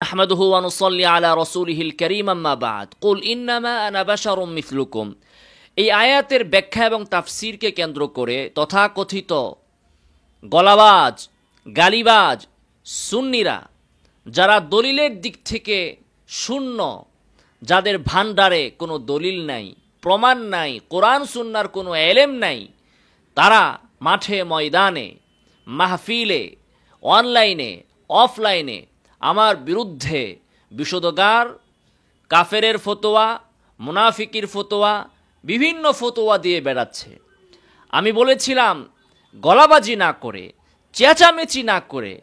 আহমাদুহু ওয়া নুসাল্লি আলা রাসূলিহিল কারীম আম্মা বা'দ কুল ইন্নামা আনা বাশারুম মিসলুকুম। এই আয়াতের ব্যাখ্যা এবং তাফসীরকে কেন্দ্র করে তথাকথিত গলাবাজ, গালিবাজ সুন্নিরা, যারা দলিলের দিক থেকে শূন্য, যাদের ভান্ডারে কোনো দলিল নাই, প্রমাণ নাই, কোরআন সুন্নার কোনো এলেম নাই, তারা মাঠে ময়দানে, মাহফিলে, অনলাইনে, অফলাইনে আমার বিরুদ্ধে বিষোদগার, কাফেরের ফতোয়া, মুনাফিকির ফতোয়া, বিভিন্ন ফতোয়া দিয়ে বেড়াচ্ছে। আমি বলেছিলাম, গলাবাজি না করে, চেঁচামেচি না করে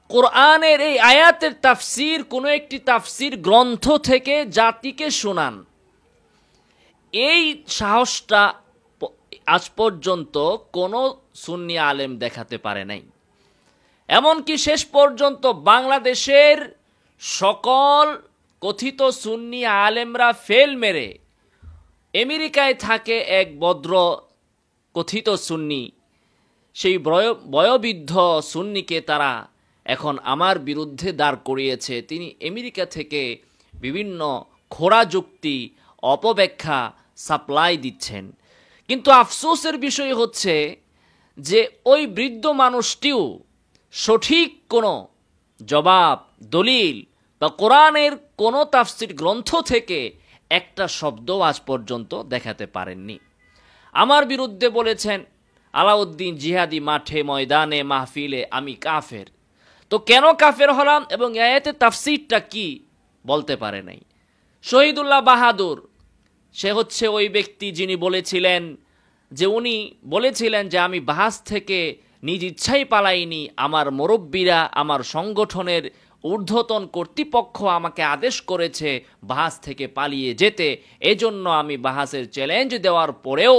কোরআনের এই আয়াতের তাফসির কোনো একটি তাফসির গ্রন্থ থেকে জাতিকে শোনান। এই সাহসটা আজ পর্যন্ত কোনো সুন্নি আলেম দেখাতে পারে নাই। এমনকি শেষ পর্যন্ত বাংলাদেশের সকল কথিত সুন্নি আলেমরা ফেল মেরে আমেরিকায় থাকে এক ভদ্র কথিত সুন্নি, সেই বয়োবৃদ্ধ সুন্নিকে তারা এখন আমার বিরুদ্ধে দাঁড় করিয়েছে। তিনি আমেরিকা থেকে বিভিন্ন খোঁড়া যুক্তি, অপব্যাখ্যা সাপ্লাই দিচ্ছেন। কিন্তু আফসোসের বিষয় হচ্ছে যে ওই বৃদ্ধ মানুষটিও সঠিক কোনো জবাব, দলিল বা কোরআনের কোনো তাফসির গ্রন্থ থেকে একটা শব্দ আজ পর্যন্ত দেখাতে পারেননি। আমার বিরুদ্ধে বলেছেন আলাউদ্দিন জিহাদি, মাঠে ময়দানে মাহফিলে আমি কাফের। তো কেন কাফের হলাম এবং আয়াতের তাফসিরটা কি বলতে পারে নাই। শহীদুল্লাহ বাহাদুর, সে হচ্ছে ওই ব্যক্তি যিনি বলেছিলেন যে উনি বলেছিলেন যে আমি বাহাস থেকে নিজ ইচ্ছাই পালাইনি, আমার মুরব্বীরা, আমার সংগঠনের ঊর্ধ্বতন কর্তৃপক্ষ আমাকে আদেশ করেছে বাহাস থেকে পালিয়ে যেতে, এজন্য আমি বাহাসের চ্যালেঞ্জ দেওয়ার পরেও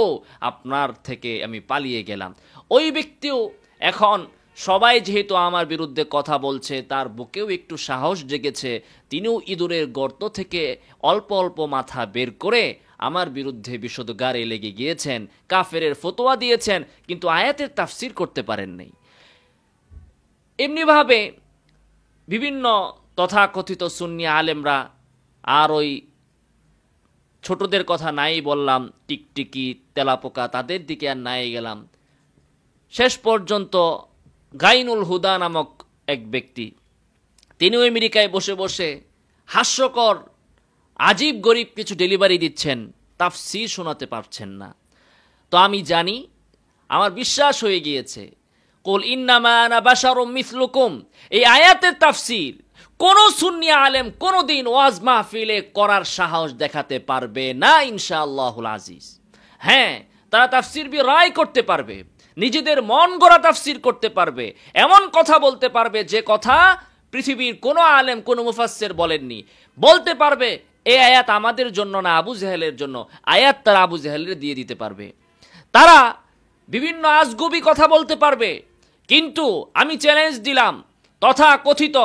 আপনার থেকে আমি পালিয়ে গেলাম। ওই ব্যক্তিও এখন সবাই যেহেতু আমার বিরুদ্ধে কথা বলছে, তার বুকেও একটু সাহস জেগেছে, তিনিও ইঁদুরের গর্ত থেকে অল্প অল্প মাথা বের করে আমার বিরুদ্ধে বিষোদগারে লেগে গিয়েছেন, কাফেরের ফতোয়া দিয়েছেন, কিন্তু আয়াতের তাফসির করতে পারেন নাই। এমনিভাবে বিভিন্ন তথাকথিত সুন্নি আলেমরা, আর ওই ছোটদের কথা নাই বললাম, টিকটিকি, তেলাপোকা, তাদের দিকে আর নাই গেলাম। শেষ পর্যন্ত গাইনুল হুদা নামক এক ব্যক্তি, তিনিও আমেরিকায় বসে বসে হাস্যকর আজীব গরিব কিছু ডেলিভারি দিচ্ছেন, তাফসির শোনাতে পারছেন না। তো আমি জানি, আমার বিশ্বাস হয়ে গিয়েছে, কুল ইন্নামা আনা বাশারুম মিসলুকুম এই আয়াতের তাফসির কোন সুন্নি আলেম কোনদিন ওয়াজ মাহফিলে করার সাহস দেখাতে পারবে না ইনশাআল্লাহুল আজিজ। হ্যাঁ, তারা তাফসির বি রায় করতে পারবে, নিজেদের মন গড়া তাফসির করতে পারবে, এমন কথা বলতে পারবে যে কথা পৃথিবীর কোনো আলেম, কোনো মুফাসসির বলেননি। বলতে পারবে এই আয়াত আমাদের জন্য না, আবু জেহেলের জন্য, আয়াত তারা আবু জেহেলের দিয়ে দিতে পারবে। তারা বিভিন্ন আজগুবি কথা বলতে পারবে। কিন্তু আমি চ্যালেঞ্জ দিলাম, তথা কথিত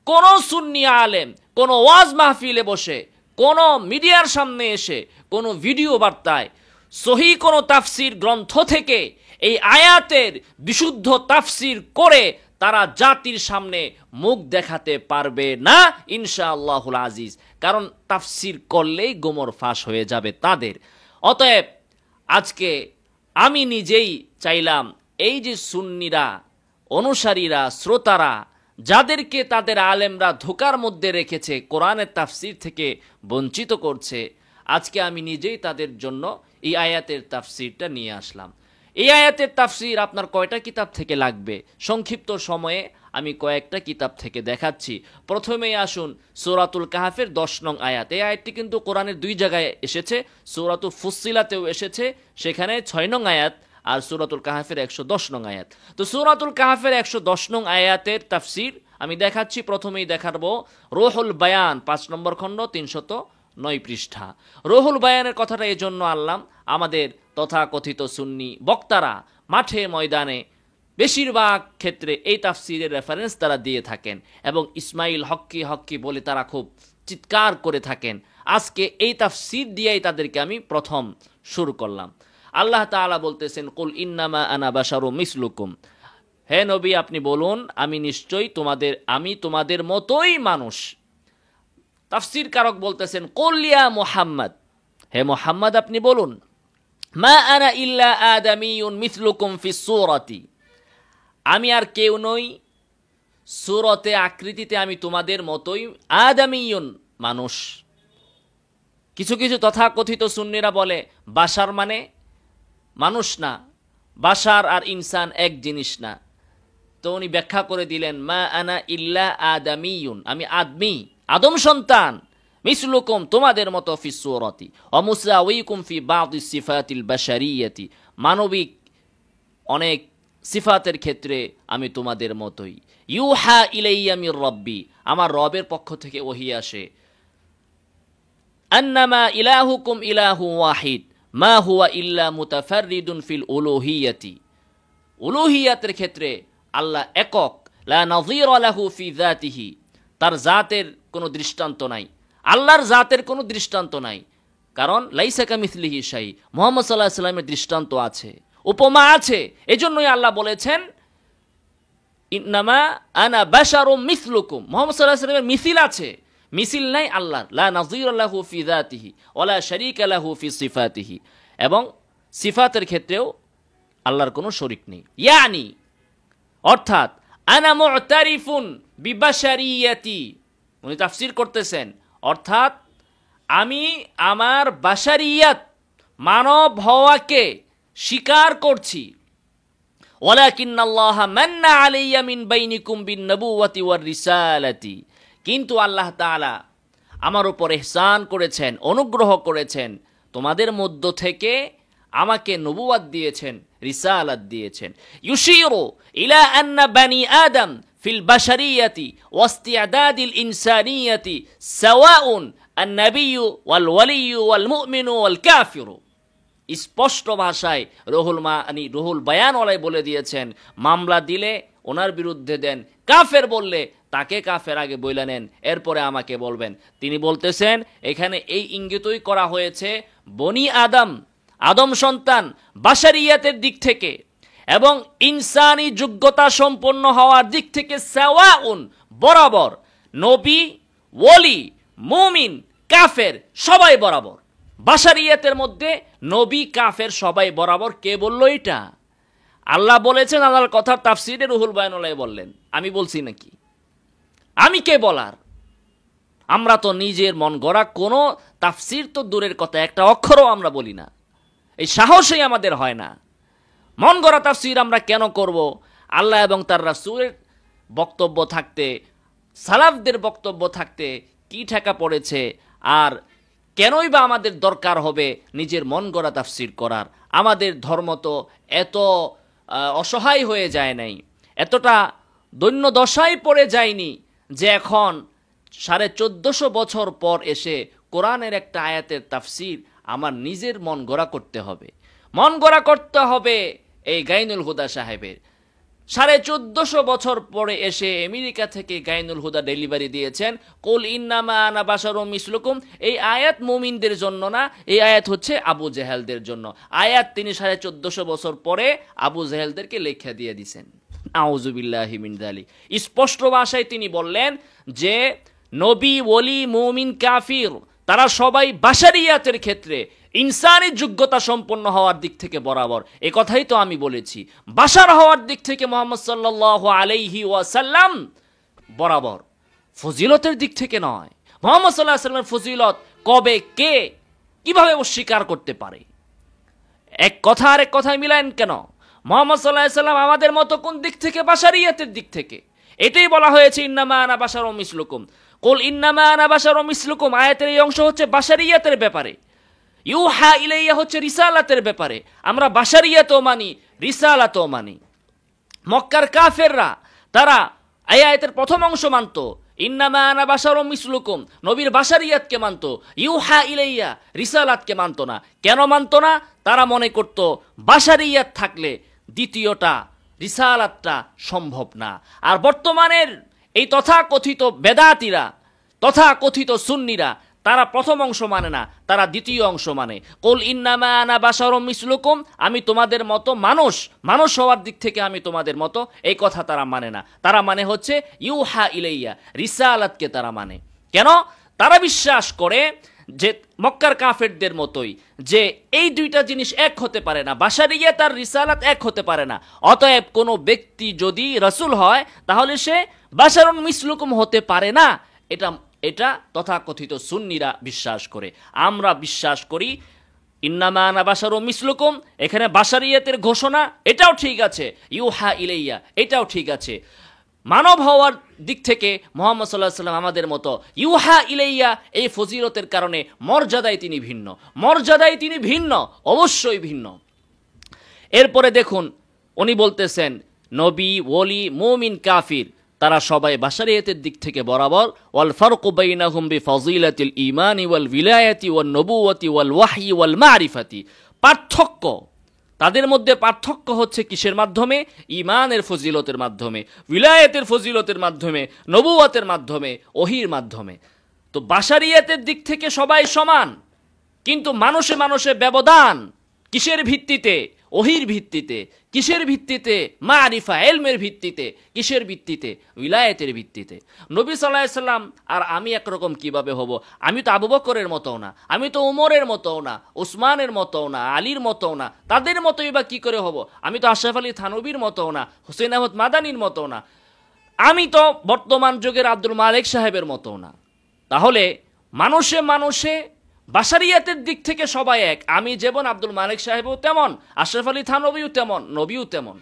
কোন সুন্নি আলেম কোন ওয়াজ মাহফিলে বসে, কোন মিডিয়ার সামনে এসে, কোন ভিডিও বার্তায় সহিহ কোন তাফসির গ্রন্থ থেকে এই আয়াতের বিশুদ্ধ তাফসির করে তারা জাতির সামনে মুখ দেখাতে পারবে না ইনশাআল্লাহুল আজিজ। কারণ তাফসির করলেই গোমর ফাঁস হয়ে যাবে তাদের। অতএব আজকে আমি নিজেই চাইলাম, এই যে সুন্নিরা, অনুসারীরা, শ্রোতারা, যাদেরকে তাদের আলেমরা ধোকার মধ্যে রেখেছে, কোরআনের তাফসির থেকে বঞ্চিত করছে, আজকে আমি নিজেই তাদের জন্য এই আয়াতের তাফসিরটা নিয়ে আসলাম। এই আয়াতের তাফসির আপনার কয়টা কিতাব থেকে লাগবে? সংক্ষিপ্ত সময়ে আমি কয়েকটা কিতাব থেকে দেখাচ্ছি। প্রথমেই আসুন সূরাতুল কাহফের 10 নং আয়াত। এই আয়াতটি কিন্তু কোরআনের 2 জায়গায় এসেছে, সূরাতুল ফুসসিলাতেও এসেছে, সেখানে 6 নং আয়াত, আর সূরাতুল কাহফের 110 নং আয়াত। তো সূরাতুল কাহফের 110 নং আয়াতের তাফসির আমি দেখাচ্ছি। প্রথমেই দেখাবো রুহুল বায়ান 5 নম্বর খণ্ড 309 পৃষ্ঠা। রুহুল বায়ানের কথাটা এই জন্য আনলাম, আমাদের তথাকথিত সুন্নি বক্তারা মাঠে ময়দানে বেশিরভাগ ক্ষেত্রে এই তাফসিরের রেফারেন্স তারা দিয়ে থাকেন এবং ইসমাইল হক্কি হক্কি বলে তারা খুব চিৎকার করে থাকেন। আজকে এই তাফসির দিয়েই তাদেরকে আমি প্রথম শুরু করলাম। আল্লাহ তাআলা বলতেছেন, কুল ইন্নামা আনা বাশারুম মিসলুকুম, হে নবী আপনি বলুন আমি নিশ্চয়ই আমি তোমাদের মতোই মানুষ। তাফসীর কারক বলতেছেন কুল ইয়া মুহাম্মদ, হে মুহাম্মদ আপনি বলুন, মা আনা ইল্লা আদামিয়ুন মিথলুকুম ফিস সূরাতি, আমি আর কেউ নই, সূরতে আকৃতিতে আমি তোমাদের মতোই আদামিয়ুন মানুষ। কিছু কিছু তথাকথিত সুন্নিরা বলে বাশার মানে মানুষ না, বাশার আর ইনসান এক জিনিস না। তো উনি ব্যাখ্যা করে দিলেন মা আনা ইল্লা আদামিয়ুন, আমি আদমি, আদম সন্তান, মিসলুকুম তোমাদের মতো ফিস সূরাতি ওয়া মুসাউইকুম ফি বা'দিস সিফাতিল বাশারিয়াতি, মানবিক অনেক সিফাতের ক্ষেত্রে আমি তোমাদের মতোই। ইউহা ইলাইয়া মির রাব্বি, আমার রবের পক্ষ থেকে ওহী আসে। আন্নামা ইলাহুকুম ইলাহু ওয়াহিদ মা হুয়া ইল্লা মুতাফাররিদুন ফিল উলুহিয়াতি, উলুহিয়াতের ক্ষেত্রে আল্লাহ একক, লা নাযীরা লাহু ফি যাতিহি, তার জাতের কোনো দৃষ্টান্ত নাই, আল্লাহর জাতের কোনো দৃষ্টান্ত নাই। কারণ লাইসা কামিসলিহি শাই, মুহাম্মদ সাল্লাল্লাহু আলাইহি ওয়াসাল্লামের দৃষ্টান্ত আছে, উপমা আছে। এজন্যই আল্লাহ বলেছেন ইন্নামা আনা বাশারুম মিসলুকুম, মুহাম্মদ সাল্লাল্লাহু আলাইহি ওয়াসাল্লামের মিছিল আছে, মিছিল নাই আল্লাহর, লা নাযীরা লাহু ফি যাতিহি ওয়ালা শারীকা লাহু ফি সিফাতিহি, এবং সিফাতের ক্ষেত্রেও আল্লাহর কোনো শরীক নেই। ইয়ানি অর্থাৎ আনা মু'তারিফুন বিবাশারিয়াতি, উনি তাফসীর করতেছেন অর্থাৎ আমি আমার বাশারিয়াত মানব হওয়াকে স্বীকার করছি। ওয়ালাকিন্নাল্লাহা মান্না আলাইয়া মিন বাইনিকুম বিন নবুওয়াতি ওয়ার রিসালাতি, কিন্তু আল্লাহ তাআলা আমার উপর ইহসান করেছেন, অনুগ্রহ করেছেন, তোমাদের মধ্য থেকে আমাকে নবুয়াত দিয়েছেন, রিসালাত দিয়েছেন। ইউশিরু ইলা আন্না বানি আদম ফিল বাশারিয়াতি ওয়াস্তিআদাদিল ইনসানিয়াতি সাওয়াউন আন-নাবিয়্যু ওয়াল ওয়ালিয়্যু ওয়াল মুমিনু ওয়াল কাফিরু। স্পষ্ট ভাষায় রুহুল বায়ানওয়ালাই বলে দিয়েছেন, মামলা দিলে ওনার বিরুদ্ধে দেন, কাফের বললে তাকে কাফের আগে বইলা নেন, এরপরে আমাকে বলবেন। তিনি বলতেছেন এখানে এই ইঙ্গিতই করা হয়েছে বনি আদম, আদম সন্তান বাশারিয়াতের দিক থেকে এবং ইনসানি যোগ্যতা সম্পন্ন হওয়ার দিক থেকে সাওয়াউন বরাবর, নবী, ওলি, মুমিন, কাফের সবাই বরাবর। বাশারিয়াতের মধ্যে নবী, কাফের সবাই বরাবর। কে বললো এটা? আল্লাহ বলেছেন, আল্লাহর কথার তাফসীরে রুহুল বায়ানওয়ালাই বললেন, আমি বলছি নাকি? আমি কে বলার? আমরা তো নিজের মন গড়া কোনো তাফসীর তো দূরের কথা, একটা অক্ষরও আমরা বলি না, এই সাহসই আমাদের হয় না। মন গড়া তাফসীর আমরা কেন করব? আল্লাহ এবং তার রাসূলের বক্তব্য থাকতে, সালাফদের বক্তব্য থাকতে কি ঠেকা পড়েছে? আর কেনই বা আমাদের দরকার হবে নিজের মন গড়া তাফসীর করার? আমাদের ধর্ম তো এত অসহায় হয়ে যায় নাই, এতটা দৈন্য দশায় পড়ে যায়নি যে এখন 1450 বছর পর এসে কোরআনের একটা আয়াতের তাফসীর আমার নিজের মন গড়া করতে হবে। মন গড়া করতে হবে এই গাইনুল হুদা সাহেবের। 1450 বছর পরে এসে আমেরিকা থেকে গাইনুল হুদা ডেলিভারি দিয়েছেন, কুল ইন্নামা আনা বাশারুম মিসলুকুম। এই আয়াত মুমিনদের জন্য না, এই আয়াত হচ্ছে আবু জেহেলদের জন্য। আয়াত তিনি 1450 বছর পরে আবু জেহেলদেরকে লেখা দিয়ে দিয়েছেন। আউযুবিল্লাহি মিন যালিক। স্পষ্ট ভাষায় তিনি বললেন যে নবী, ওলি, মুমিন, কাফির তারা সবাই বাশারিয়াতের ক্ষেত্রে ইনসানি যোগ্যতা সম্পন্ন হওয়ার দিক থেকে বরাবর। এ কথাই তো আমি বলেছি। বাশার হওয়ার দিক থেকে মুহাম্মদ সাল্লাল্লাহু আলাইহি ওয়াসাল্লাম বরাবর, ফজিলতের দিক থেকে নয়। মুহাম্মদ সাল্লাল্লাহু আলাইহি ওয়াসাল্লামের ফজিলত কবে কে কিভাবে অস্বীকার করতে পারে? এক কথা আর এক কথায় মিলায়েন কেন? মুহাম্মদ সাল্লাল্লাহু আলাইহি ওয়াসাল্লাম আমাদের মতো কোন দিক থেকে? বাশারিয়াতের দিক থেকে। এটাই বলা হয়েছে ইন্নামা আনা বাশারুম মিসলুকুম। কুল ইন্নামা আনা বাশারুম মিসলুকুম আয়াতের এই অংশ হচ্ছে বাশারিয়াতের ব্যাপারে, ইউহা ইলাইয়া হচ্ছে রিসালাতের ব্যাপারে। আমরা বাশারিয়াতও মানি, রিসালাতও মানি। মক্কার কাফেররা তারা এই আয়াতের প্রথম অংশ মানত, ইন্নামা আনা বাশারুম মিসলুকুম, নবীর বাশারিয়াতকে মানত, ইউহা ইলাইয়া রিসালাতকে মানত না। কেন মানত না? তারা মনে করত বাশারিয়াত থাকলে দ্বিতীয়টা রিসালাতটা সম্ভব না। আর বর্তমানের এই তথাকথিত বেদাতীরা, তথাকথিত সুন্নিরা, তারা প্রথম অংশ মানে না, তারা দ্বিতীয় অংশ মানে। কুল ইন্নামা আনা বাশারুম মিসলুকুম, আমি তোমাদের মতো মানুষ, মানুষ হওয়ার দিক থেকে আমি তোমাদের মতো, এই কথা তারা মানে না। তারা মানে হচ্ছে ইউহা ইলাইয়া, রিসালাতকে তারা মানে। কেন? তারা বিশ্বাস করে যে মক্কার কাফেরদের মতোই যে এই দুইটা জিনিস এক হতে পারে না, বাশারিয়াত আর রিসালাত এক হতে পারে না। অতএব কোনো ব্যক্তি যদি রাসূল হয় তাহলে সে বাশারুন মিসলুকুম হতে পারে না। এটা তথাকথিত সুন্নিরা বিশ্বাস করে। আমরা বিশ্বাস করি ইন্নামা আনা বাশারুম মিসলুকুম, এখানে বাশারিয়াতের ঘোষণা, এটাও ঠিক আছে। ইউহা ইলাইয়া, এটাও ঠিক আছে। মানব হওয়ার দিক থেকে মুহাম্মদ সাল্লাল্লাহু আলাইহি ওয়াসাল্লাম আমাদের মতো। ইউহা ইলাইয়া এই ফজিলতের কারণে মর্যাদায় তিনি ভিন্ন, মর্যাদায় তিনি ভিন্ন, অবশ্যই ভিন্ন। এরপরে দেখুন উনি বলতেছেন নবী, ওলি, মুমিন, কাফির তারা সবাই বাশারিয়াতের দিক থেকে বরাবর। ওয়াল ফারকু বাইনাহুম বিফাজিলাতিল ঈমানি ওয়াল ভিলায়াতি ওয়ান নবুওয়াতি ওয়াল ওয়াহয়ি ওয়াল মারিফাতি, পার্থক্য তাদের মধ্যে পার্থক্য হচ্ছে কিসের মাধ্যমে? ঈমানের ফজিলতের মাধ্যমে, ভিলায়াতের ফজিলতের মাধ্যমে, নবুওয়াতের মাধ্যমে, ওহির মাধ্যমে। তো বাশারিয়াতের দিক থেকে সবাই সমান, কিন্তু মানুষে মানুষে ব্যবধান কিসের ভিত্তিতে? ওহির ভিত্তিতে। কিসের ভিত্তিতে? মারিফা, ইলমের ভিত্তিতে। কিসের ভিত্তিতে? উলায়াতের ভিত্তিতে। নবী সাল্লাল্লাহু আলাইহি সাল্লাম আর আমি একরকম কিভাবে হব? আমি তো আবু বকরের মতো না, আমি তো উমরের মতো না, উসমানের মতো না, আলীর মতো না, তাদের মতোই বা কি করে হব? আমি তো আশরাফ আলী থানবীর মতো না, হুসেন আহমদ মাদানির মতো না, আমি তো বর্তমান যুগের আব্দুল মালিক সাহেবের মতো না। তাহলে মানুষে মানুষে বাশারিয়াতের দিক থেকে সবাই এক। আমি যেমন, আব্দুল মালিক সাহেবও তেমন, আশরাফ আলী থানবীও তেমন, নবীও তেমন।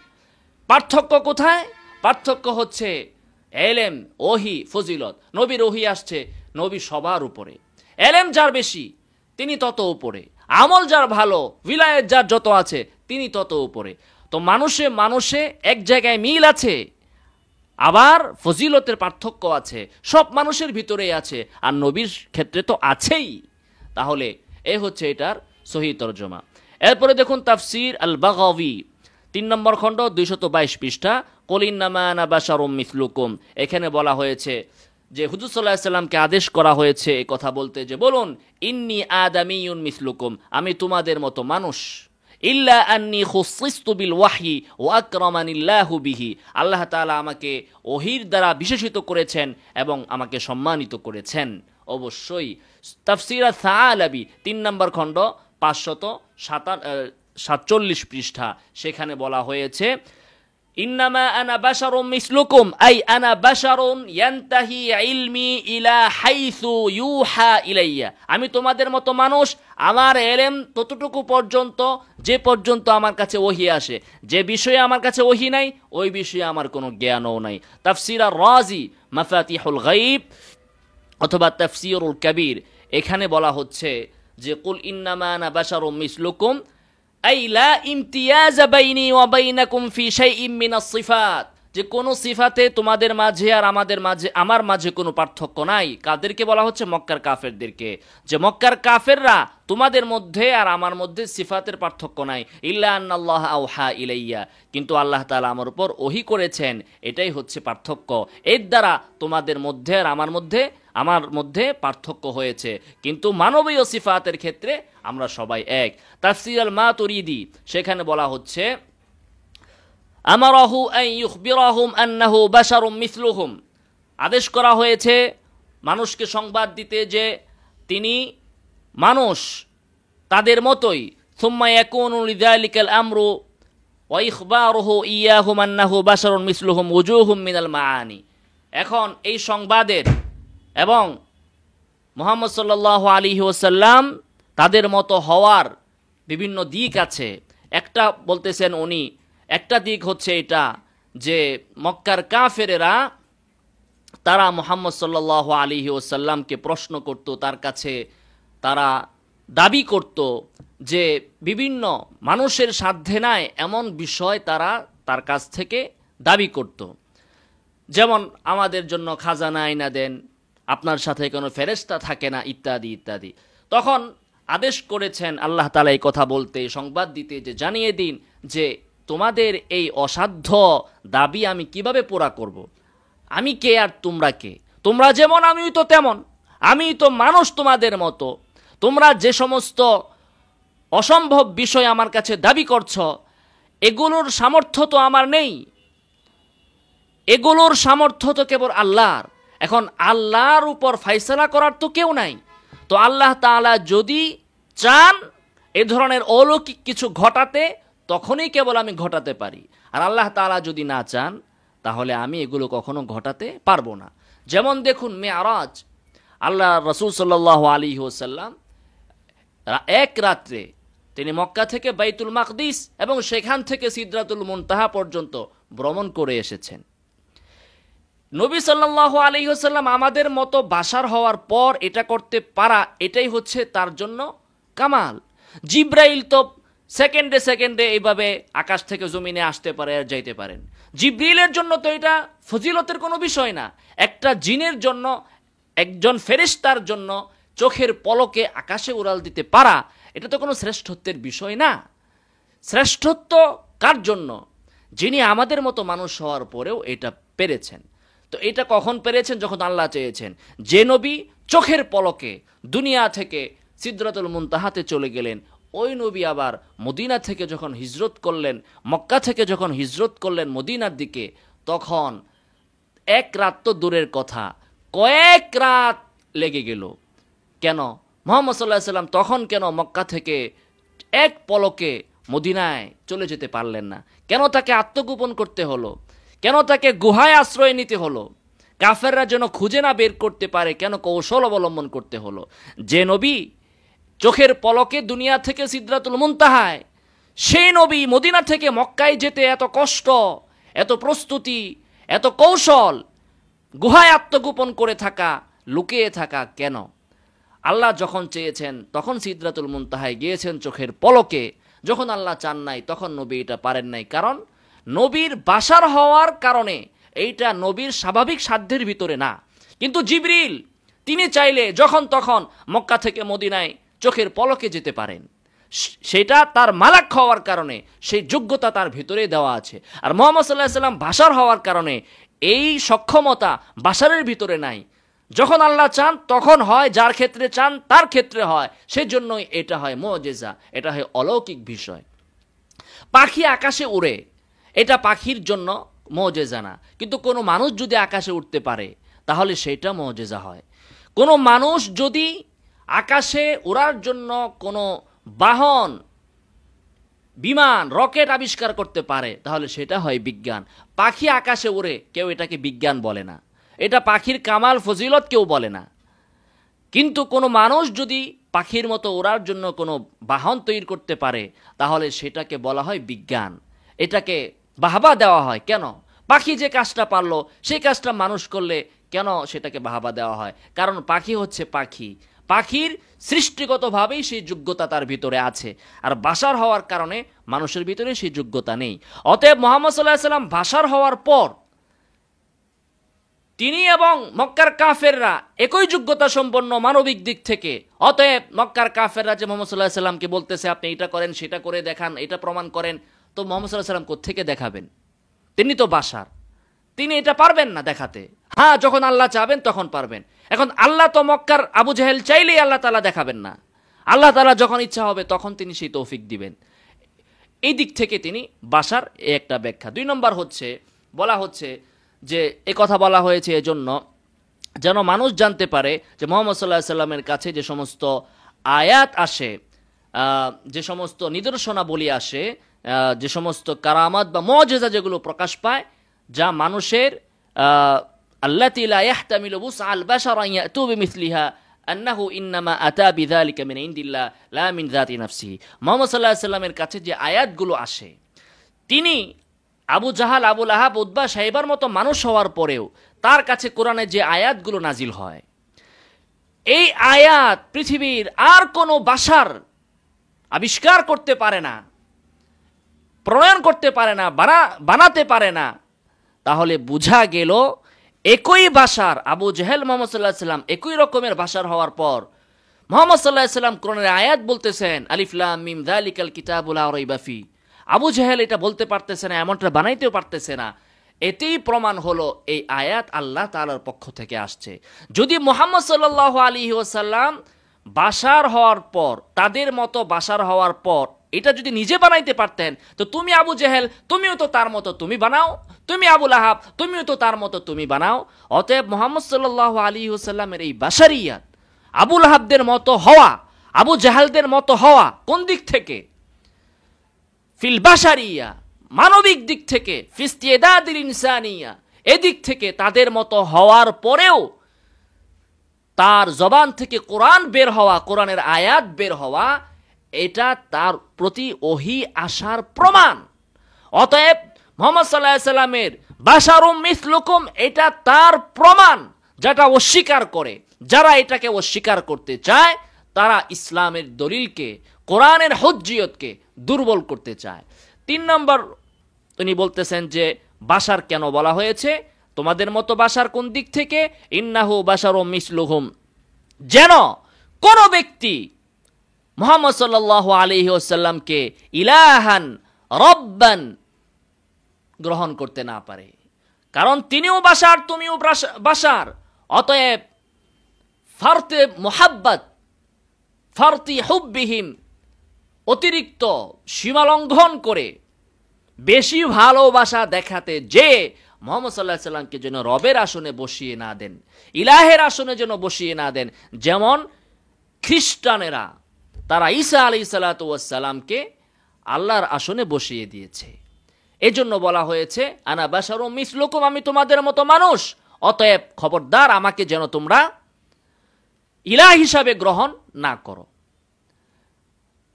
পার্থক্য কোথায়? পার্থক্য হচ্ছে এলেম, ওহি, ফজিলত। নবীর ওহি আসছে, নবী সবার উপরে। এলেম যার বেশি তিনি তত উপরে, আমল যার ভালো, ভিলায়েত যার যত আছে তিনি তত উপরে। তো মানুষে মানুষে এক জায়গায় মিল আছে, আবার ফজিলতের পার্থক্য আছে, সব মানুষের ভিতরেই আছে, আর নবীর ক্ষেত্রে তো আছেই। তাহলে এ হচ্ছে এটার সহি তরজমা। এরপরে দেখুন তাফসির আল বাগাবী 3 নম্বর খণ্ড 222 পৃষ্ঠা। কুল ইন্নামা আনা বাশারুম মিসলুকুম, এখানে বলা হয়েছে যে হুজুর সাল্লাল্লাহু আলাইহি সাল্লামকে আদেশ করা হয়েছে এই কথা বলতে, যে বলুন ইন্নী আদামিয়ুন মিসলুকুম, আমি তোমাদের মতো মানুষ। ইল্লা আন্নী খুসিসতু বিল ওয়াহয়ি ওয়া আকরামানিল্লাহু বিহি, আল্লাহ তাআলা আমাকে ওহির দ্বারা বিশেষিত করেছেন এবং আমাকে সম্মানিত করেছেন। অবশ্যই তাফসির আস-সাআলাবী 3 নম্বর খণ্ড 547 পৃষ্ঠা, সেখানে বলা হয়েছে ইন্নামা আনা বাশারুম মিসলুকুম আই আনা বাশারুন ইয়ানতাহি ইলমি ইলা হাইসু ইউহা ইলাইয়া, আমি তোমাদের মতো মানুষ, আমার ইলম ততটুকু পর্যন্ত যে পর্যন্ত আমার কাছে ওহী আসে। যে বিষয়ে আমার কাছে ওহী নাই ওই বিষয়ে আমার কোনো জ্ঞানও নাই। তাফসির আর-রাজি মাফাতিহুল গায়ব অথবা তাফসিরুল কবির, এখানে বলা হচ্ছে যে কুল ইন্নামা আনা বাশারুম মিসলুকুম আই লা ইমতিয়াজ বাইনি ওয়া বাইনাকুম ফি শাইইন মিনাস সিফাত, যে কোনো সিফাতে তোমাদের মাঝে আর আমাদের মাঝে, আমার মাঝে কোনো পার্থক্য নাই। কাদেরকে বলা হচ্ছে? মক্কার কাফেরদেরকে, যে মক্কার কাফেররা তোমাদের মধ্যে আর আমার মধ্যে সিফাতের পার্থক্য নাই। ইল্লা আন্নাল্লাহ আওহা ইলাইয়া, কিন্তু আল্লাহ তাআলা আমার উপর ওহী করেছেন, এটাই হচ্ছে পার্থক্য। এর দ্বারা তোমাদের মধ্যে আর আমার মধ্যে পার্থক্য হয়েছে, কিন্তু মানবীয় সিফাতের ক্ষেত্রে আমরা সবাই এক। তাফসীর আল মাতুরিদি, সেখানে বলা হচ্ছে আমারাহু আন ইখবিরাহুম আন্নাহু বাশারুম মিসলুহুম, আদেশ করা হয়েছে মানুষকে সংবাদ দিতে যে তিনি মানুষ তাদের মতোই। সুম্মা ইয়াকুনু লিযালিকাল আমরু ওয়া ইখবারুহু ইয়াহুম আন্নাহু বাশারুন মিসলুহুম ওয়ুজুহুম মিনাল মাআনি। এখন এই সংবাদের এবং মুহাম্মদ সাল্লাল্লাহু আলাইহি ওয়াসাল্লাম তাদের মতো হওয়ার বিভিন্ন দিক আছে। একটা বলতেছেন উনি, একটা দিক হচ্ছে এটা যে মক্কার কাফেরেরা তারা মুহাম্মদ সাল্লাল্লাহু আলাইহি ওয়াসাল্লামকে প্রশ্ন করত, তার কাছে তারা দাবি করত যে বিভিন্ন মানুষের সাধ্যে নাই এমন বিষয় তারা তার কাছ থেকে দাবি করত। যেমন আমাদের জন্য খাজানা আইনা দেন, আপনার সাথে কোনো ফেরেশতা থাকে না, ইত্যাদি ইত্যাদি। তখন আদেশ করেছেন আল্লাহ তাআলা এই কথা বলতে, সংবাদ দিতে, যে জানিয়ে দিন যে তোমাদের এই অসাধ্য দাবি আমি কিভাবে পুরা করব? আমি কে আর তোমরা কে? তোমরা যেমন আমিও তো তেমন। আমি তো মানুষ তোমাদের মতো, তোমরা যে সমস্ত অসম্ভব বিষয় আমার কাছে দাবি করছ, এগুলোর সামর্থ্য তো আমার নেই, এগুলোর সামর্থ্য তো কেবল আল্লাহর। এখন আল্লাহর উপর ফাইসলা করার তো কেউ নাই। তো আল্লাহ তাআলা যদি চান এ ধরনের অলৌকিক কিছু ঘটাতে, তখনই কেবল আমি ঘটাতে পারি। আর আল্লাহ তাআলা যদি না চান, তাহলে আমি এগুলো কখনো ঘটাতে পারবো না। যেমন দেখুন মেরাজ, আল্লাহ রাসূল সাল্লাল্লাহু আলাইহি ওয়াসাল্লাম এক রাত্রে তিনি মক্কা থেকে বাইতুল মাকদিস এবং সেখান থেকে সিদরাতুল মুনতাহা পর্যন্ত ভ্রমণ করে এসেছেন। নবী সাল্লাল্লাহু আলাইহি ওয়াসাল্লাম আমাদের মতো বাশার হওয়ার পর এটা করতে পারা, এটাই হচ্ছে তার জন্য কামাল। জিব্রাইল তো সেকেন্ডে সেকেন্ডে এইভাবে আকাশ থেকে জমিনে আসতে পারে আর যাইতে পারেন। জিব্রাইলের জন্য তো এটা ফজিলতের কোনো বিষয় না। একটা জিনের জন্য, একজন ফেরেশতার জন্য চোখের পলকে আকাশে উড়াল দিতে পারা, এটা তো কোনো শ্রেষ্ঠত্বের বিষয় না। শ্রেষ্ঠত্ব কার জন্য? যিনি আমাদের মতো মানুষ হওয়ার পরেও এটা পেরেছেন। তো এটা কখন পেরেছেন? যখন আল্লাহ চেয়েছেন। যে নবী চোখের পলকে দুনিয়া থেকে সিদরাতুল মুনতাহাতে চলে গেলেন, ওই নবী আবার মদিনা থেকে যখন হিজরত করলেন, মক্কা থেকে যখন হিজরত করলেন মদিনার দিকে, তখন এক রাত তো দূরের কথা, কয়েক রাত লেগে গেল। কেন? মুহাম্মদ সাল্লাল্লাহু আলাইহি ওয়াসাল্লাম তখন কেন মক্কা থেকে এক পলকে মদিনায় চলে যেতে পারলেন না? কেন তাকে আত্মগোপন করতে হলো? কেন তাকে গুহায় আশ্রয় নিতে হলো? কাফেররা যেন খুঁজে না বের করতে পারে, কেন কৌশল অবলম্বন করতে হলো? যে নবী চোখের পলকে দুনিয়া থেকে সিদরাতুল মুনতাহায়, সেই নবী মদিনা থেকে মক্কায় যেতে এত কষ্ট, এত প্রস্তুতি, এত কৌশল, গুহায় আত্মগোপন করে থাকা, লুকিয়ে থাকা কেন? আল্লাহ যখন চেয়েছেন তখন সিদরাতুল মুনতাহায় গিয়েছেন চোখের পলকে। যখন আল্লাহ চান নাই তখন নবী এটা পারেন নাই। কারণ নবীর বাশার হওয়ার কারণে এইটা নবীর স্বাভাবিক সাধ্যের ভিতরে না। কিন্তু জিবরিল তিনি চাইলে যখন তখন মক্কা থেকে মদিনায় চোখের পলকে যেতে পারেন। সেটা তার মালাক হওয়ার কারণে সেই যোগ্যতা তার ভিতরে দেওয়া আছে। আর মুহাম্মদ সাল্লাল্লাহু আলাইহি ওয়াসাল্লাম বাশার হওয়ার কারণে এই সক্ষমতা বাশারের ভিতরে নাই। যখন আল্লাহ চান তখন হয়, যার ক্ষেত্রে চান তার ক্ষেত্রে হয়। সেজন্যই এটা হয় মুজিজা, এটা হয় অলৌকিক বিষয়। পাখি আকাশে উড়ে, এটা পাখির জন্য মুজিজা না। কিন্তু কোনো মানুষ যদি আকাশে উঠতে পারে তাহলে সেটা মুজিজা হয়। কোনো মানুষ যদি আকাশে উড়ার জন্য কোনো বাহন, বিমান, রকেট আবিষ্কার করতে পারে তাহলে সেটা হয় বিজ্ঞান। পাখি আকাশে উড়ে, কেউ এটাকে বিজ্ঞান বলে না। এটা পাখির কামাল ফজিলত কেউ বলে না। কিন্তু কোনো মানুষ যদি পাখির মতো ওড়ার জন্য কোনো বাহন তৈরি করতে পারে তাহলে সেটাকে বলা হয় বিজ্ঞান। এটাকে বাহবা দেওয়া হয়। কেন? পাখি যে কাজটা পারলো সেই কাজটা মানুষ করলে কেন সেটাকে বাহবা দেওয়া হয়? কারণ পাখি হচ্ছে পাখি, পাখির সৃষ্টিগতভাবেই সেই যোগ্যতা তার ভিতরে আছে। আর বাশার হওয়ার কারণে মানুষের ভিতরে সেই যোগ্যতা নেই। অতএব মুহাম্মদ সাল্লাল্লাহু আলাইহি ওয়াসাল্লাম বাশার হওয়ার পর তিনি এবং মক্কার কাফেররা একই যোগ্যতা সম্পন্ন মানবিক দিক থেকে। অতএব মক্কার কাফেররা যে মুহাম্মদ সাল্লাল্লাহু আলাইহি ওয়াসাল্লামকে বলতেছে আপনি এটা করেন, সেটা করে দেখান, এটা প্রমাণ করেন, তো মুহাম্মদ সাল্লাল্লাহু আলাইহি ওয়াসাল্লাম কোত্থেকে দেখাবেন? তিনি তো বাশার, তিনি এটা পারবেন না দেখাতে। হ্যাঁ, যখন আল্লাহ চাবেন তখন পারবেন। এখন আল্লাহ তো মক্কার আবু জেহেল চাইলেই আল্লাহ তাআলা দেখাবেন না। আল্লাহ তাআলা যখন ইচ্ছা হবে তখন তিনি সেই তৌফিক দিবেন। এই দিক থেকে তিনি বাশার, একটা ব্যাখ্যা। 2 নম্বর হচ্ছে, বলা হচ্ছে যে এ কথা বলা হয়েছে এজন্য যেন মানুষ জানতে পারে যে মুহাম্মদ সাল্লাল্লাহু আলাইহি ওয়াসাল্লামের কাছে যে সমস্ত আয়াত আসে, যে সমস্ত নিদর্শনাবলী আসে, যে সমস্ত কারামাত বা মুজিজা যেগুলো প্রকাশ পায়, যা মানুষের আল্লাতী লা ইয়াহতামিলু বুসআল বাশারা ইয়াতু বিমিসলিহা আন্নাহু ইন্নামা আতা বিযালিকা মিন ইনদিল্লাহ লা মিন যাতি নাফসিহি। মুহাম্মদ সাল্লাল্লাহু আলাইহি ওয়াসাল্লামের কাছে যে আয়াতগুলো আসে, তিনি আবু জাহাল, আবু লাহাব, উতবা, সাইবার মতো মানুষ হওয়ার পরেও তার কাছে কোরআনে যে আয়াতগুলো নাজিল হয়, এই আয়াত পৃথিবীর আর কোনো বাশার আবিষ্কার করতে পারে না, প্রণয়ন করতে পারে না, বানাতে পারে না। তাহলে বোঝা গেল একই বাশার আবু জেহেল মুহাম্মদ সাল্লাল্লাহু আলাইহি ওয়াসাল্লাম একই রকমের বাশার হওয়ার পর মুহাম্মদ সাল্লাল্লাহু আলাইহি ওয়াসাল্লাম কোরআনের আয়াত বলতেছেন আলিফ লাম মিম যালিকাল কিতাবু লা রাইবা ফি। আবু জেহেল এটা বলতে পারতেছে না, এমনটা বানাইতেও পারতেছে না। এতেই প্রমাণ হলো এই আয়াত আল্লাহ তাআলার পক্ষ থেকে আসছে। যদি মুহাম্মদ সাল্লাল্লাহু আলাইহি ওয়াসাল্লাম বাশার হওয়ার পর, তাদের মতো বাশার হওয়ার পর এটা যদি নিজে বানাইতে পারতেন, তো তুমি আবু জেহেল তুমিও তো তার মতো তুমি বানাও, তুমি আবু লাহাব তুমিও তো তার মতো তুমি বানাও। অতএব মুহাম্মদ সাল্লাল্লাহু আলাইহি ওয়াসাল্লামের এই বাশারিয়াত, আবু লাহাবদের মতো হওয়া, আবু জাহালদের মতো হওয়া, কোন দিক থেকে? ফিল বাশারিয়া, মানবিক দিক থেকে, ফিস্তিদাদিল ইনসানিয়া, এদিক থেকে তাদের মতো হওয়ার পরেও তার জবান থেকে কোরআন বের হওয়া, কোরআনের আয়াত বের হওয়া, এটা তার প্রতি ওহী আসার প্রমাণ। অতএব মুহাম্মদ সাল্লাল্লাহু আলাইহি সাল্লামের বাশারুম মিসলুকুম, এটা তার প্রমাণ, যেটা অস্বীকার করে, যারা এটাকে অস্বীকার করতে চায় তারা ইসলামের দলিলকে, কোরআনের হুজ্জিয়তকে দুর্বল করতে চায়। 3 নম্বর তিনি বলতেছেন যে বাশার কেন বলা হয়েছে, তোমাদের মতো বাশার কোন দিক থেকে? ইন্নাহু বাশারুম মিসলুহুম, যেন কোন ব্যক্তি মুহাম্মদ সাল্লাল্লাহু আলাইহি ওয়াসাল্লামকে ইলাহান রব্বান গ্রহণ করতে না পারে, কারণ তিনিও বাশার, তুমিও বাশার। অতএব ফারতে মুহাব্বত, ফারতি হুব্বিহিম, অতিরিক্ত সীমা লঙ্ঘন করে বেশি ভালোবাসা দেখাতে যে মুহাম্মদ সাল্লাল্লাহু আলাইহি সাল্লামকে যেন রবের আসনে বসিয়ে না দেন, ইলাহের আসনে যেন বসিয়ে না দেন। যেমন খ্রিস্টানেরা তারা ঈসা আলাইহিস সালাতু ওয়াস সালামকে আল্লাহর আসনে বসিয়ে দিয়েছে। এজন্য বলা হয়েছে আনা বাশারুম মিসলুকুম, আমি তোমাদের মতো মানুষ, অতএব খবরদার আমাকে যেন তোমরা ইলাহ হিসাবে গ্রহণ না করো।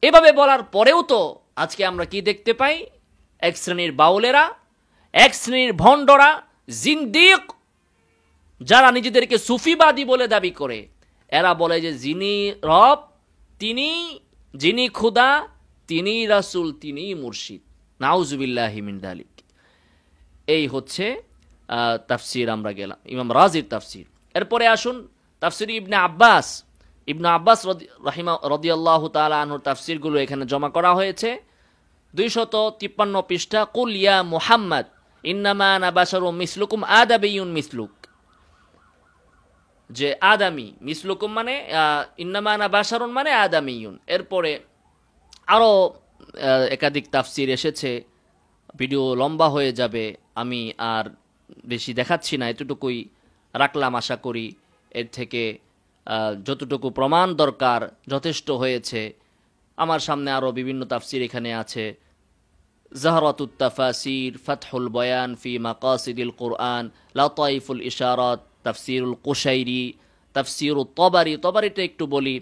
এভাবে বলার পরেও তো আজকে আমরা কি দেখতে পাই? এক শ্রেণীর বাউলেরা, এক শ্রেণীর ভণ্ডরা, জিন্দিক, যারা নিজেদেরকে সুফিবাদী বলে দাবি করে, এরা বলে যে যিনি রব তিনি, যিনি খুদা তিনি, রাসূল তিনি, মুর্শিদ। নাউজুবিল্লাহি মিন যালিক। এই হচ্ছে তাফসীর, আমরা গেলাম ইমাম রাজির তাফসীর। এরপরে আসুন তাফসীর ইবনে আব্বাস। ইবনে আব্বাস রাদিয়াল্লাহু তাআলা আনহুর তাফসীরগুলো এখানে জমা করা হয়েছে। 253 পৃষ্ঠা। কুল ইয়া মুহাম্মদ ইন্নামা আনা বাশারুম মিসলুকুম আদাবিয়ুন মিসলুক, যে আদামি, মিসলুকুম মানে ইন্নামা আনা বাশারুন মানে আদামিয়ুন। এরপরে আরও একাধিক তাফসীর এসেছে, ভিডিও লম্বা হয়ে যাবে, আমি আর বেশি দেখাচ্ছি না, এতটুকুই রাখলাম। আশা করি এর থেকে যতটুকু প্রমাণ দরকার যথেষ্ট হয়েছে। আমার সামনে আরও বিভিন্ন তাফসীর এখানে আছে, জাহরাতুত তাফাসির, ফাতহুল বয়ান ফি মাকাসিদিল কুরআন, লাতাইফুল ইশারাত, তাফসীরুল কুশাইরি, তাফসীরুত তবারি। তবারিটা একটু বলি,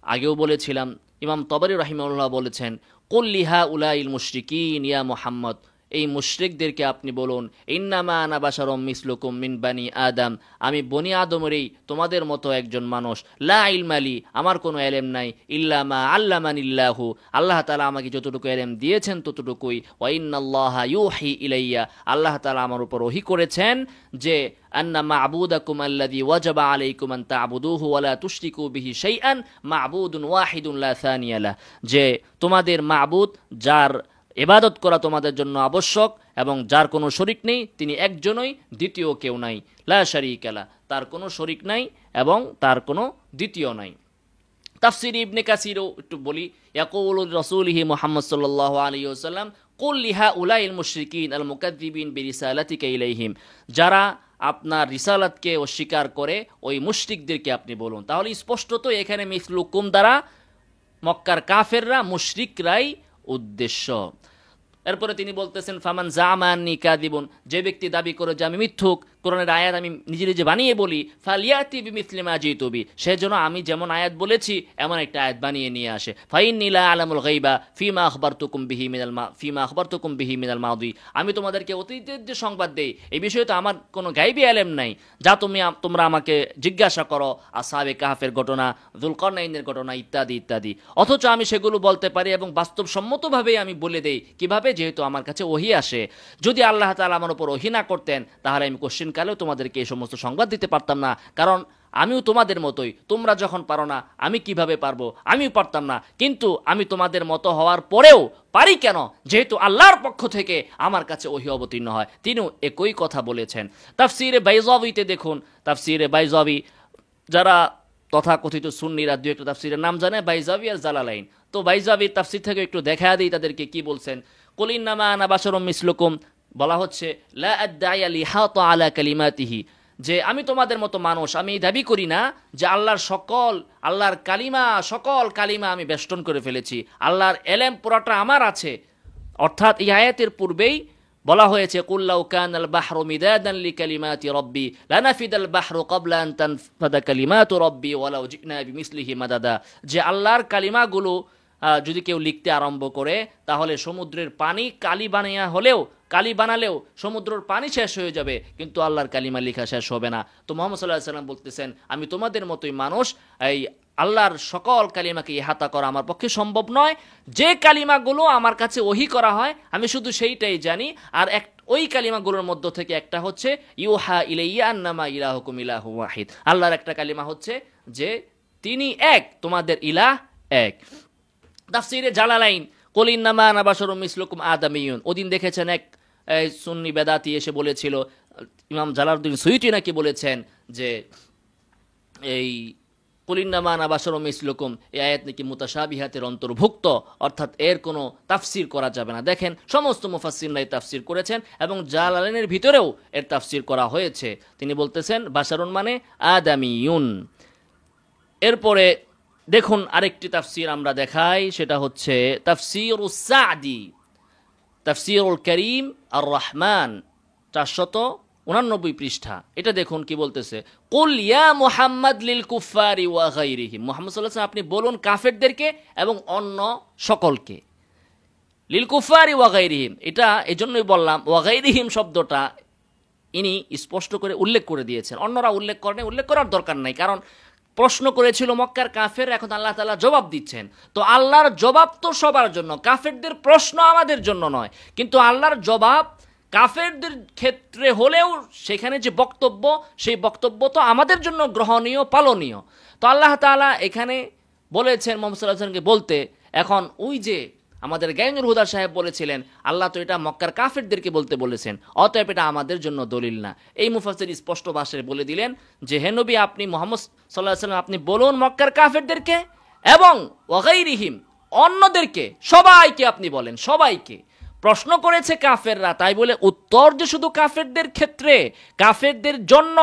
আগেও বলেছিলাম, ইমাম তবারি রাহিমাহুল্লাহ বলেছেন কুল লিহা উলাইল মুশরিকিন ইয়া মুহাম্মদ, এই মুশরিকদেরকে আপনি বলুন ইন্নামা আনা বাশারুম মিসলুকুম মিন বানি আদম, আমি বনি আদমেরই তোমাদের মতো একজন মানুষ। লা ইলমালি, আমার কোনো এলেম নাই, ইল্লা মা আল্লামানিল্লাহু, আল্লাহ তাআলা আমাকে যতটুকু এলেম দিয়েছেন ততটুকুই। ওয়া ইন্নাল্লাহা ইউহি ইলাইয়া, আল্লাহ তাআলা আমার উপর ওহী করেছেন যে আন্না মা'বুদাকুম আল্লাযী ওয়াজাবা আলাইকুম আন তা'বুদুহু ওয়া লা তুশরিকু বিহি শাইআন মা'বুদুন ওয়াহিদুন লা সানিয়া লাহ, যে তোমাদের মা'বুদ, যার ইবাদত করা তোমাদের জন্য আবশ্যক এবং যার কোনো শরিক নেই, তিনি একজনই, দ্বিতীয় কেউ নাই। লা শারীকা লা, তার কোনো শরিক নাই এবং তার কোনো দ্বিতীয় নাই। তাফসীর ইবনে কাসিরও একটু বলি, ইয়াকুলু রাসূলিহি মুহাম্মদ সাল্লাল্লাহু আলাইহি ওয়াসাল্লাম কুল লিহা উলাইল মুশরিকিন আল মুকাদ্দিবিন বিরিসালাতিকা ইলাইহিম, যারা আপনার রিসালাতকে অস্বীকার করে ওই মুশরিকদেরকে আপনি বলুন। তাহলে স্পষ্টত এখানে মিসলুকুম দ্বারা মক্কার কাফেররা, মুশরিকরাই উদ্দেশ্য। এরপরে তিনি বলতেছেন ফামান জামানি কাযিবুন, যে ব্যক্তি দাবি করে যে আমি মিথ্যুক, কোরআনের আয়াত আমি নিজে নিজে বানিয়ে বলি, ফালিয়াতি বিমিসলি মা জিতু বি, সেজন্য আমি যেমন আয়াত বলেছি এমন একটা আয়াত বানিয়ে নিয়ে আসে। ফাইন্নী লা আলামুল গায়বা ফিমা আখবারতুকুম বিহি মিনাল মাদি, আমি তোমাদেরকে অতীতের যে সংবাদ দেই এই বিষয়ে তো আমার কোনো গায়বী ইলম নাই, যা তোমরা আমাকে জিজ্ঞাসা করো আসহাবে কাহফের ঘটনা, যুলকারনাইনের ঘটনা ইত্যাদি ইত্যাদি, অথচ আমি সেগুলো বলতে পারি এবং বাস্তবসম্মতভাবেই আমি বলে দেই। কিভাবে? যেহেতু আমার কাছে ওহী আসে। যদি আল্লাহ তাআলা আমার উপর ওহী না করতেন তাহলে আমি কোশ্চেন কালেও তোমাদেরকে এই সমস্ত সংবাদ দিতে পারতাম না, কারণ আমিও তোমাদের মতোই, তোমরা যখন পারো না আমি কিভাবে পারবো, আমিও পারতাম না, কিন্তু আমি তোমাদের মতো হওয়ার পরেও পারি কেন, যেহেতু আল্লাহর পক্ষ থেকে আমার কাছে ওহী অবতীর্ণ হয়। তিনিও একই কথা বলেছেন। তাফসিরে বাইজাবিতে দেখুন, তাফসিরে বাইজাবি, যারা তথাকথিত সুন্নিরা দু একটা তাফসিরের নাম জানে, বাইজাবি আর জালালাইন, তো বাইজাবির তাফসির থেকে একটু দেখা দিই তাদেরকে কি বলছেন। কুল ইন্নামা আনা বাশারুম মিসলুকুম, বলা হচ্ছে লা আদদাই লিহাতা আলা কালিমাতিহি, যে আমি তোমাদের মতো মানুষ, আমি দাবি করি না যে আল্লাহর কালিমা, সকল কালিমা আমি বেষ্টন করে ফেলেছি, আল্লাহর এলেম পুরাটা আমার আছে। অর্থাৎ এই আয়াতের পূর্বেই বলা হয়েছে কুল লাউ কানাল বাহরু মিদাদান লিকালিমাতি রাব্বি লানাফিদাল বাহরু ক্বাবলা আন তানফাদা কালিমাতু রাব্বি ওয়ালাউ জিনা বিমিসলিহি মাদাদা, যে আল্লাহর কালিমাগুলো যদি কেউ লিখতে আরম্ভ করে তাহলে সমুদ্রের পানি কালি বানালেও সমুদ্রের পানি শেষ হয়ে যাবে, কিন্তু আল্লাহর কালিমা লেখা শেষ হবে না। তো মুহাম্মদ সাল্লাল্লাহু আলাইহি ওয়াসাল্লাম বলতেছেন আমি তোমাদের মতোই মানুষ, এই আল্লাহর সকল কালিমাকে ইহাতা করা আমার পক্ষে সম্ভব নয়। যে কালিমাগুলো আমার কাছে ওহী করা হয় আমি শুধু সেইটাই জানি, আর ওই কালিমাগুলোর মধ্য থেকে একটা হচ্ছে ইউহা ইলাইয়া আন্নামা ইলাহুকুম ইলাহু ওয়াহিদ, আল্লাহর একটা কালিমা হচ্ছে যে তিনি এক, তোমাদের ইলাহ এক। তাফসিরে জালালাইন কুল ইন্নামা আনা বাশারুম মিসলুকুম আদামিয়ুন, ওদিন দেখেছেন এক সুন্নি বেদাতি এসে বলেছিল, ইমাম জালালউদ্দিন সুয়ুতি নাকি বলেছেন যে এই কুল ইন্নামা আনা বাশারুম মিসলুকুম এই আয়াত নাকি মুতাশাবিহাতের অন্তর্ভুক্ত, অর্থাৎ এর কোনো তাফসির করা যাবে না। দেখেন সমস্ত মুফাসসিররাই তাফসির করেছেন এবং জালালাইনের ভিতরেও এর তাফসির করা হয়েছে। তিনি বলতেছেন বাশারুন মানে আদামিয়ুন। এরপরে দেখুন আরেকটি তাফসির আমরা দেখাই, সেটা হচ্ছে তাফসিরুস সাদি, তাফসিরুল করিম আর রহমান, 489 পৃষ্ঠা। এটা দেখুন কি বলতেছে, কুল ইয়া মুহাম্মদ লিল কুফারি ওয়া গায়রিহিম, মুহাম্মদ সাল্লাল্লাহু আলাইহি ওয়াসাল্লাম আপনি বলুন কাফেরদেরকে এবং অন্য সকলকে, লিল কুফারি ওয়া গায়রিহিম, এটা এজন্যই বললাম ওয়া গায়রিহিম শব্দটা ইনি স্পষ্ট করে উল্লেখ করে দিয়েছেন, অন্যরা উল্লেখ করেন, উল্লেখ করার দরকার নাই, কারণ প্রশ্ন করেছিল মক্কার কাফের, এখন আল্লাহ তাআলা জবাব দিচ্ছেন। তো আল্লাহর জবাব তো সবার জন্য, কাফেরদের প্রশ্ন আমাদের জন্য নয়, কিন্তু আল্লাহর জবাব কাফেরদের ক্ষেত্রে হলেও সেখানে যে বক্তব্য, সেই বক্তব্য তো আমাদের জন্য গ্রহণীয়, পালনীয়। তো আল্লাহ তাআলা এখানে বলেছেন মুহাম্মদ সাল্লাল্লাহু আলাইহি ওয়াসাল্লামকে বলতে। এখন ওই যে আমাদের গায়নুল হুদা সাহেব বলেছিলেন আল্লাহ তো এটা মক্কার কাফেরদেরকে বলতে বলেছেন, অতএব এটা আমাদের জন্য দলিল না। এই মুফাসসির স্পষ্ট ভাষায় বলে দিলেন যে হে নবী আপনি মুহাম্মদ সাল্লাল্লাহু আলাইহি ওয়াসাল্লাম আপনি বলুন মক্কার কাফেরদেরকে এবং ওয়া গায়রিহিম অন্যদেরকে, সবাইকে আপনি বলেন, সবাইকে। প্রশ্ন করেছে কাফেররা, তাই বলে উত্তর যে শুধু কাফেরদের ক্ষেত্রে, কাফেরদের জন্য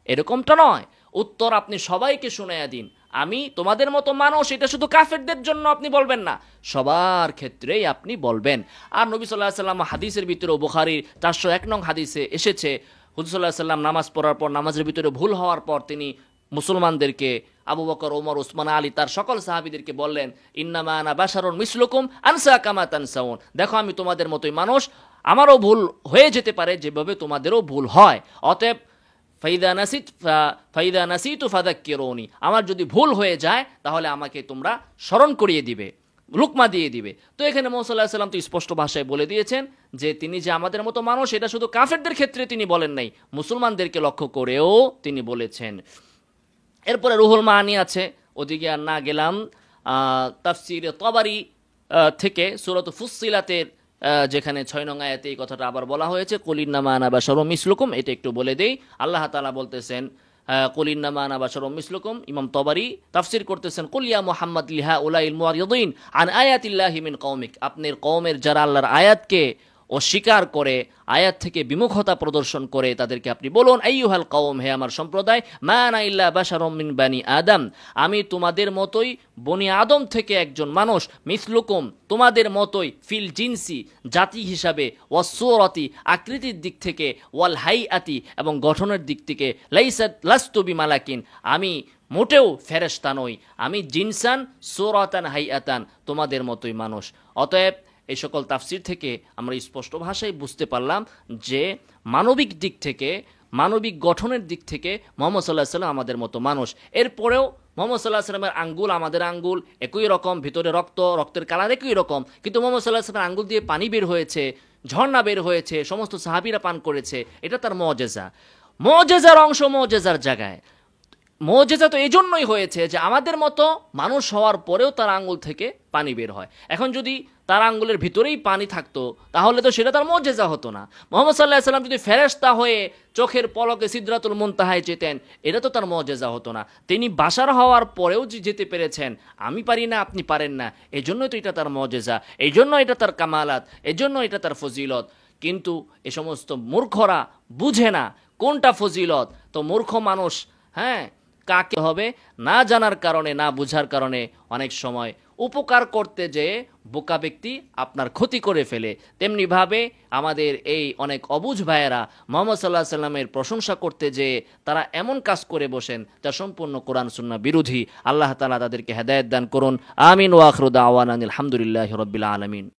এরকমটা নয়, উত্তর আপনি সবাইকে শুনাইয়া দিন আমি তোমাদের মতো মানুষ, এটা শুধু কাফেরদের জন্য আপনি বলবেন না, সবার ক্ষেত্রেই আপনি বলবেন। আর নবী সাল্লাল্লাহু আলাইহি ওয়াসাল্লাম হাদিসের ভিতরে, বুখারীর 401 নং হাদিসে এসেছে, হুজুর সাল্লাল্লাহু আলাইহি ওয়াসাল্লাম নামাজ পড়ার পর, নামাজের ভিতরে ভুল হওয়ার পর তিনি মুসলমানদেরকে, আবু বকর, ওমর, উসমান, আলী, তার সকল সাহাবীদেরকে বললেন ইন্নামা আনা বাশারুন মিসলুকুম আনসা কামা তানসাউন, দেখো আমি তোমাদের মতোই মানুষ, আমারও ভুল হয়ে যেতে পারে যেভাবে তোমাদেরও ভুল হয়, অতএব ফাইদা নাসিতু ফাযাক্কিরুনি, আমার যদি ভুল হয়ে যায় তাহলে আমাকে তোমরা স্মরণ করিয়ে দিবে, লুকমা দিয়ে দিবে। তো এখানে মুহাম্মদ সাল্লাল্লাহু আলাইহি ওয়াসাল্লাম তো স্পষ্ট ভাষায় বলে দিয়েছেন যে তিনি যে আমাদের মতো মানুষ, এটা শুধু কাফেরদের ক্ষেত্রে তিনি বলেন নাই, মুসলমানদেরকে লক্ষ্য করেও তিনি বলেছেন। এরপরে রুহুল মাআনি আছে, ওদিকে আর না গেলাম। তাফসিরে তাবারি থেকে সূরাতুল ফুসসিলাতের যেখানে 6 নং আয়াতে এই কথাটা আবার বলা হয়েছে কুল ইন্নামা আনা বাশারুম মিসলুকুম, এটা একটু বলে দেই। আল্লাহ তাআলা বলতেছেন কুল ইন্নামা আনা বাশারুম মিসলুকুম, ইমাম তাবারি তাফসির করতেছেন কুল ইয়া মুহাম্মদ লিহা উলাইল মুআরিদিন আন আয়াতিল্লাহি মিন কওমিক, আপনার কওমের যারা আল্লাহর আয়াতকে অস্বীকার করে, আয়াত থেকে বিমুখতা প্রদর্শন করে, তাদেরকে আপনি বলুন আইয়ুহাল কওম, হে আমার সম্প্রদায়, মা আনা ইল্লা বাশারুম মিন বানি আদম, আমি তোমাদের মতোই বনি আদম থেকে একজন মানুষ, মিসলুকুম তোমাদের মতোই, ফিল জিনসি জাতি হিসাবে, ওয়াসসুরাতি আকৃতির দিক থেকে, ওয়াল হাইআতি এবং গঠনের দিক থেকে, লাস্তু বিমালাকিন আমি মোটেও ফেরেশতা নই, আমি জিনসান সুরাতান হাইআতান তোমাদের মতোই মানুষ। অতএব এই সকল তাফসির থেকে আমরা স্পষ্ট ভাষায় বুঝতে পারলাম যে মানবিক দিক থেকে, মানবিক গঠনের দিক থেকে মুহাম্মদ সাল্লাল্লাহু আলাইহি ওয়াসাল্লাম আমাদের মতো মানুষ। এরপরেও মুহাম্মদ সাল্লাল্লাহু আলাইহি ওয়াসাল্লামের আঙ্গুল আমাদের আঙ্গুল একই রকম, ভিতরে রক্তের কালার একই রকম, কিন্তু মুহাম্মদ সাল্লাল্লাহু আলাইহি ওয়াসাল্লামের আঙ্গুল দিয়ে পানি বের হয়েছে, ঝর্ণা বের হয়েছে, সমস্ত সাহাবীরা পান করেছে, এটা তার মুআজিজা, মুআজিজার অংশ মুআজিজার জায়গায়। মুজিজা তো এই জন্যই হয়েছে যে আমাদের মতো মানুষ হওয়ার পরেও তার আঙ্গুল থেকে পানি বের হয়। এখন যদি তার আঙ্গুলের ভিতরেই পানি থাকতো তাহলে তো সেটা তার মুজিজা হতো না। মুহাম্মদ সাল্লাল্লাহু আলাইহি ওয়াসাল্লাম যদি ফেরেশতা হয়ে চোখের পলকে সিদরাতুল মুনতাহায় যেতেন, এটা তো তার মুজিজা হতো না। তিনি বাশার হওয়ার পরেও যে যেতে পেরেছেন, আমি পারি না আপনি পারেন না, এই জন্যই তো এটা তার মুজিজা, এই জন্য এটা তার কামালাত, এই জন্য এটা তার ফজিলত। কিন্তু এ সমস্ত মূর্খরা বুঝে না কোনটা ফজিলত। তো মূর্খ মানুষ, হ্যাঁ, কাকে হবে না জানার কারণে, না বুঝার কারণে অনেক সময় উপকার করতে যেয়ে বোকা ব্যক্তি আপনার ক্ষতি করে ফেলে। তেমনিভাবে আমাদের এই অনেক অবুঝ ভাইয়েরা মুহাম্মদ সাল্লাল্লাহু আলাইহি ওয়াসাল্লামের প্রশংসা করতে যেয়ে তারা এমন কাজ করে বসেন যা সম্পূর্ণ কোরআন সুন্নাহ বিরোধী। আল্লাহ তাআলা তাদেরকে হেদায়েত দান করুন। আমিন ওয়া আখিরু দাওয়ানা আলহামদুলিল্লাহি রাব্বিল আলামিন।